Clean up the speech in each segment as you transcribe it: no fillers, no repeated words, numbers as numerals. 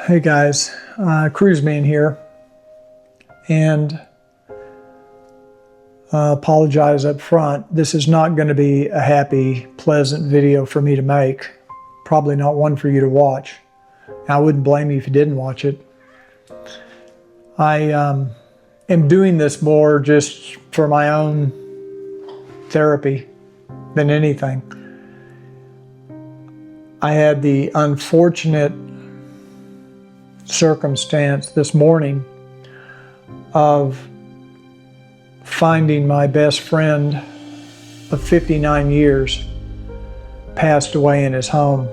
Hey guys, Cruiseman here, and apologize up front. This is not going to be a happy, pleasant video for me to make. Probably not one for you to watch. I wouldn't blame you if you didn't watch it. I am doing this more just for my own therapy than anything. I had the unfortunate circumstance this morning of finding my best friend of 59 years passed away in his home.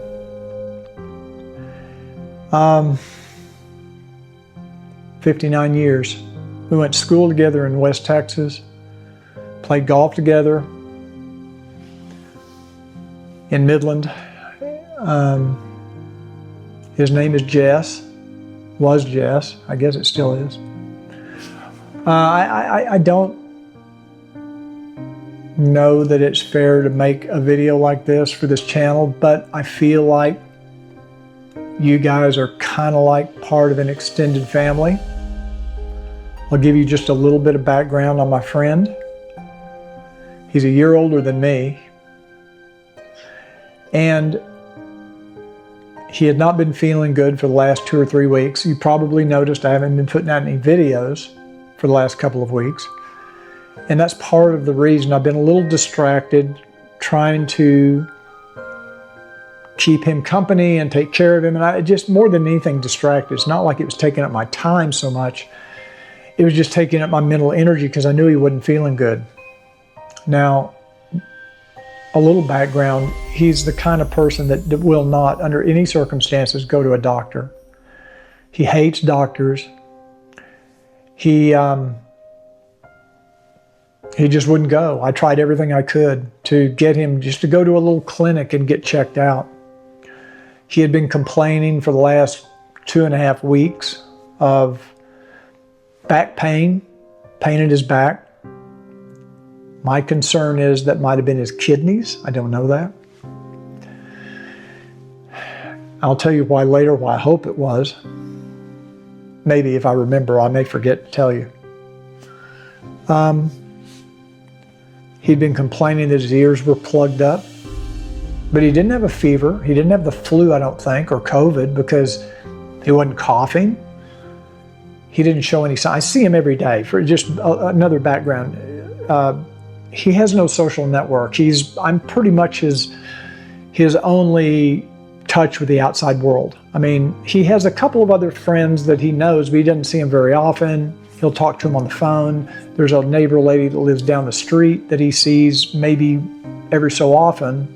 59 years. We went to school together in West Texas, played golf together in Midland. His name is Jess. Was Jess. I guess it still is. I don't know that it's fair to make a video like this for this channel, but I feel like you guys are kind of like part of an extended family. I'll give you just a little bit of background on my friend. He's a year older than me, and he had not been feeling good for the last 2 or 3 weeks. You probably noticed I haven't been putting out any videos for the last couple of weeks. And that's part of the reason I've been a little distracted trying to keep him company and take care of him. And I just, more than anything, distracted. It's not like it was taking up my time so much. It was just taking up my mental energy because I knew he wasn't feeling good. Now, a little background, he's the kind of person that will not, under any circumstances, go to a doctor. He hates doctors. He just wouldn't go. I tried everything I could to get him just to go to a little clinic and get checked out. He had been complaining for the last 2.5 weeks of back pain, pain in his back. My concern is that might have been his kidneys. I don't know that. I'll tell you why later, why I hope it was. Maybe if I remember, I may forget to tell you. He'd been complaining that his ears were plugged up, but he didn't have a fever. He didn't have the flu, I don't think, or COVID, because he wasn't coughing. He didn't show any signs. I see him every day. For just another background, he has no social network. I'm pretty much his only touch with the outside world. I mean, he has a couple of other friends that he knows, but he doesn't see them very often. He'll talk to them on the phone. There's a neighbor lady that lives down the street that he sees maybe every so often.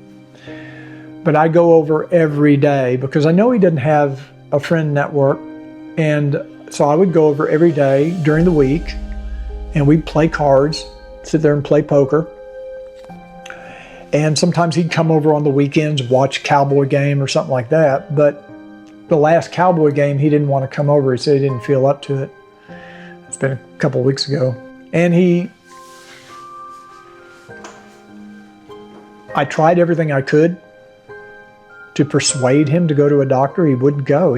But I go over every day because I know he doesn't have a friend network. And so I would go over every day during the week, and we'd play cards, sit there and play poker. And sometimes he'd come over on the weekends, watch a Cowboy game or something like that. But the last Cowboy game, he didn't want to come over. He said he didn't feel up to it. It's been a couple of weeks ago. And I tried everything I could to persuade him to go to a doctor. He wouldn't go.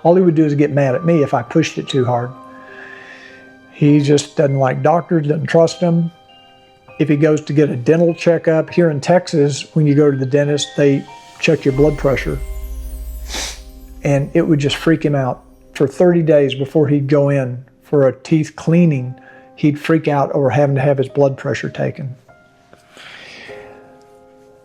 All he would do is get mad at me if I pushed it too hard. He just doesn't like doctors, doesn't trust them. If he goes to get a dental checkup, here in Texas, when you go to the dentist, they check your blood pressure. And it would just freak him out. For 30 days before he'd go in for a teeth cleaning, he'd freak out over having to have his blood pressure taken.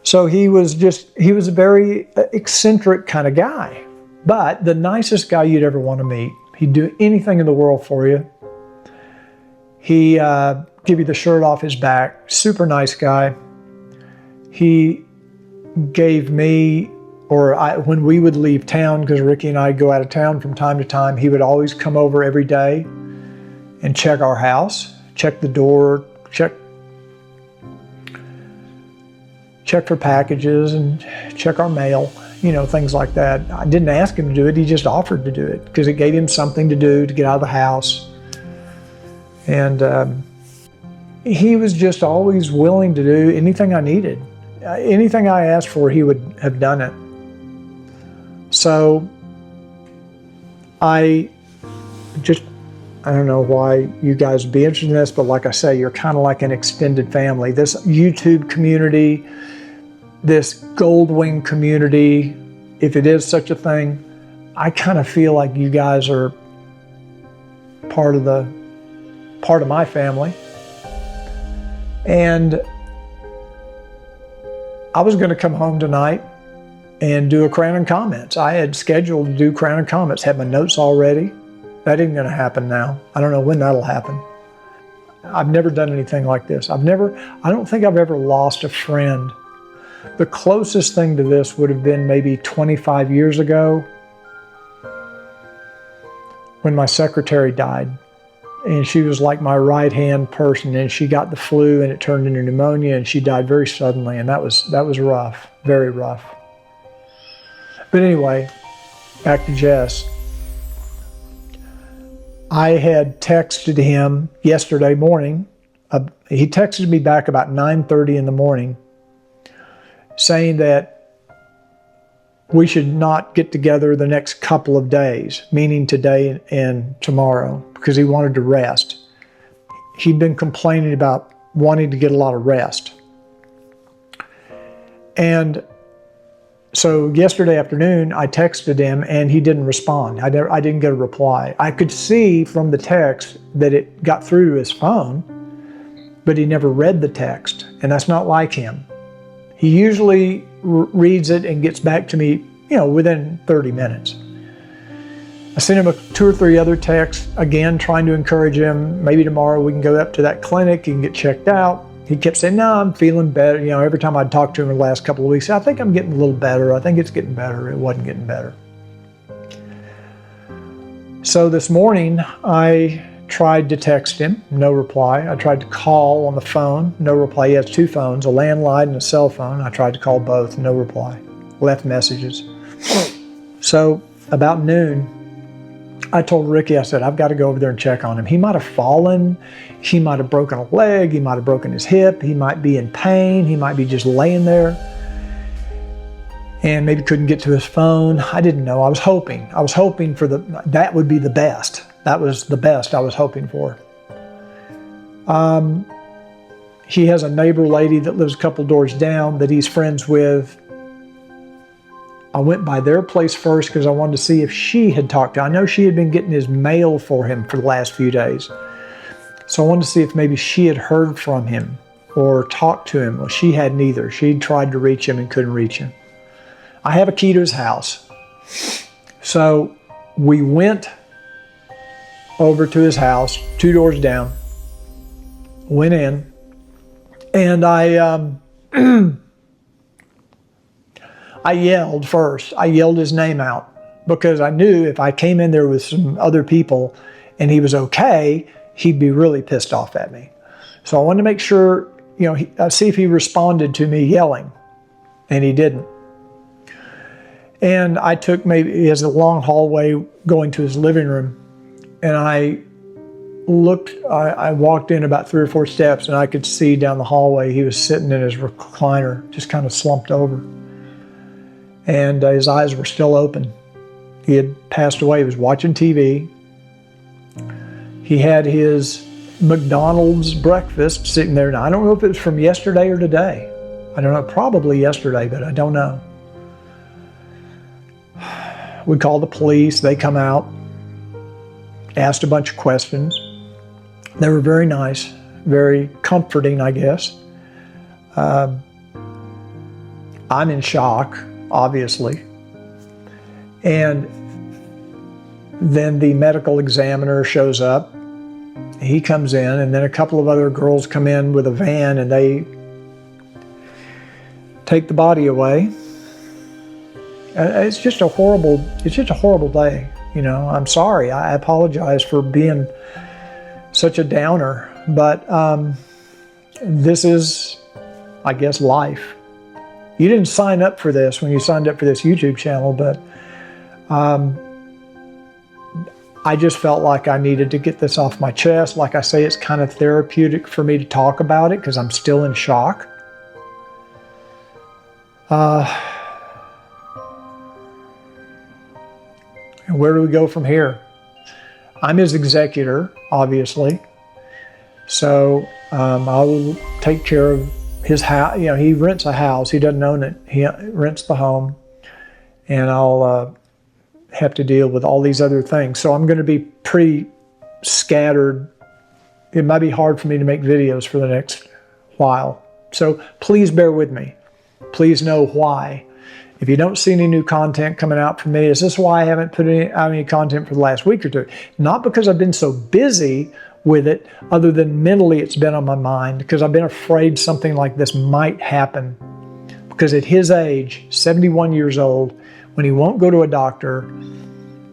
So he was a very eccentric kind of guy, but the nicest guy you'd ever want to meet. He'd do anything in the world for you. He give you the shirt off his back. Super nice guy. He gave me, when we would leave town, because Ricky and I go out of town from time to time, he would always come over every day and check our house, check the door, check for packages and check our mail, things like that. I didn't ask him to do it. He just offered to do it because it gave him something to do to get out of the house. And he was just always willing to do anything I needed. Anything I asked for, he would have done it. So I don't know why you guys would be interested in this, but like I say, you're kind of like an extended family. This YouTube community, this Goldwing community, if it is such a thing, I kind of feel like you guys are part of my family. And I was going to come home tonight and do a Crown and Comments. I had scheduled to do Crown and Comments, had my notes already. That isn't going to happen now. I don't know when that'll happen. I've never done anything like this. I don't think I've ever lost a friend. The closest thing to this would have been maybe 25 years ago when my secretary died. And she was like my right-hand person, and she got the flu and it turned into pneumonia and she died very suddenly, and that was rough, very rough. But anyway, back to Jess. I had texted him yesterday morning. He texted me back about 9:30 in the morning saying that we should not get together the next couple of days, meaning today and tomorrow, because he wanted to rest. He'd been complaining about wanting to get a lot of rest. And so yesterday afternoon, I texted him and he didn't respond. I didn't get a reply. I could see from the text that it got through to his phone, but he never read the text, and that's not like him. He usually reads it and gets back to me, within 30 minutes. I sent him 2 or 3 other texts, again, trying to encourage him. Maybe tomorrow we can go up to that clinic and get checked out. He kept saying, no, I'm feeling better. Every time I'd talked to him in the last couple of weeks, I think I'm getting a little better. I think it's getting better. It wasn't getting better. So this morning, I tried to text him, no reply. I tried to call on the phone, no reply. He has 2 phones, a landline and a cell phone. I tried to call both, no reply. Left messages. So about noon, I told Ricky, I said, I've got to go over there and check on him. He might have fallen. He might have broken a leg. He might have broken his hip. He might be in pain. He might be just laying there and maybe couldn't get to his phone. I didn't know. I was hoping for that would be the best. That was the best I was hoping for. He has a neighbor lady that lives a couple doors down that he's friends with. I went by their place first because I wanted to see if she had talked to him. I know she had been getting his mail for him for the last few days. So I wanted to see if maybe she had heard from him or talked to him. Well, she hadn't either. She'd tried to reach him and couldn't reach him. I have a key to his house. So we went over to his house, 2 doors down, went in, and I yelled first. I yelled his name out because I knew if I came in there with some other people and he was okay, he'd be really pissed off at me. So I wanted to make sure, see if he responded to me yelling, and he didn't. And I took he has a long hallway going to his living room, and I walked in about 3 or 4 steps, and I could see down the hallway he was sitting in his recliner, just kind of slumped over. And his eyes were still open. He had passed away. He was watching TV. He had his McDonald's breakfast sitting there. Now, I don't know if it was from yesterday or today. I don't know, probably yesterday, but I don't know. We called the police. They come out, asked a bunch of questions. They were very nice, very comforting, I guess. I'm in shock, obviously. And then the medical examiner shows up. He comes in, and then a couple of other girls come in with a van, and they take the body away. It's just a horrible day. I'm sorry. I apologize for being such a downer, but this is, I guess, life. You didn't sign up for this when you signed up for this YouTube channel, but I just felt like I needed to get this off my chest. Like I say, it's kind of therapeutic for me to talk about it because I'm still in shock. And where do we go from here? I'm his executor, obviously. So I will take care of his house. You know, he rents a house. He doesn't own it. He rents the home. And I'll have to deal with all these other things. So I'm going to be pretty scattered. It might be hard for me to make videos for the next while. So please bear with me. Please know why. If you don't see any new content coming out from me, is this why I haven't put out any content for the last week or two? Not because I've been so busy with it, other than mentally it's been on my mind, because I've been afraid something like this might happen. Because at his age, 71 years old, when he won't go to a doctor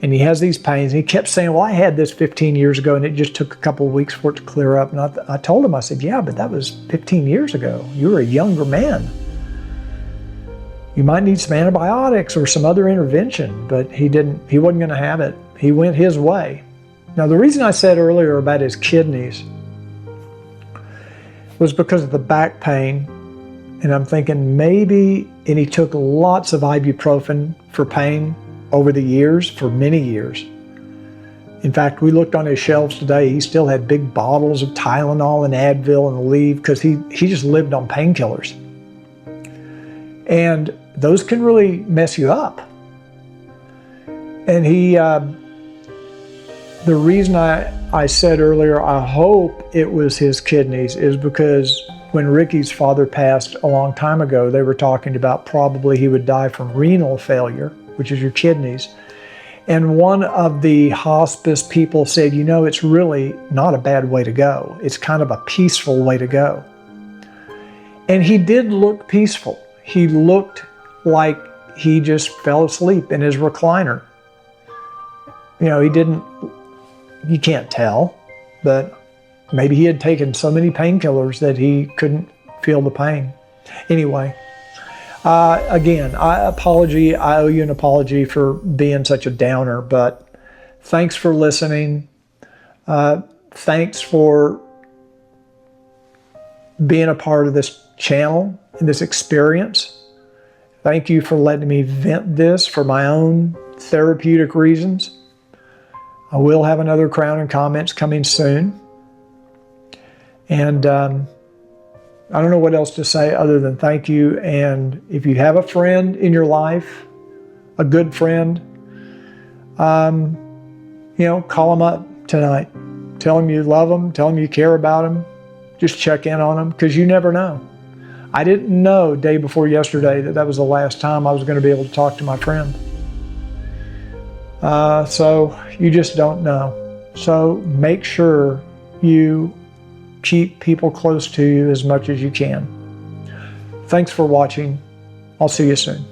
and he has these pains, and he kept saying, well, I had this 15 years ago and it just took a couple of weeks for it to clear up. And I told him, I said, yeah, but that was 15 years ago. You were a younger man. You might need some antibiotics or some other intervention, but he wasn't going to have it. He went his way. Now, the reason I said earlier about his kidneys was because of the back pain. And I'm thinking maybe, and he took lots of ibuprofen for pain over the years, for many years. In fact, we looked on his shelves today. He still had big bottles of Tylenol and Advil and Aleve because he just lived on painkillers. And those can really mess you up. And the reason I said earlier, I hope it was his kidneys, is because when Ricky's father passed a long time ago, they were talking about probably he would die from renal failure, which is your kidneys. And one of the hospice people said, you know, it's really not a bad way to go. It's kind of a peaceful way to go. And he did look peaceful. He looked like he just fell asleep in his recliner. You know, you can't tell, but maybe he had taken so many painkillers that he couldn't feel the pain. Anyway, again, I owe you an apology for being such a downer, but thanks for listening. Thanks for being a part of this channel and this experience. Thank you for letting me vent this for my own therapeutic reasons. I will have another Crown and Comments coming soon. And I don't know what else to say other than thank you. And if you have a friend in your life, a good friend, you know, call them up tonight. Tell them you love them. Tell them you care about them. Just check in on them, because you never know. I didn't know day before yesterday that was the last time I was going to be able to talk to my friend. So you just don't know. So make sure you keep people close to you as much as you can. Thanks for watching. I'll see you soon.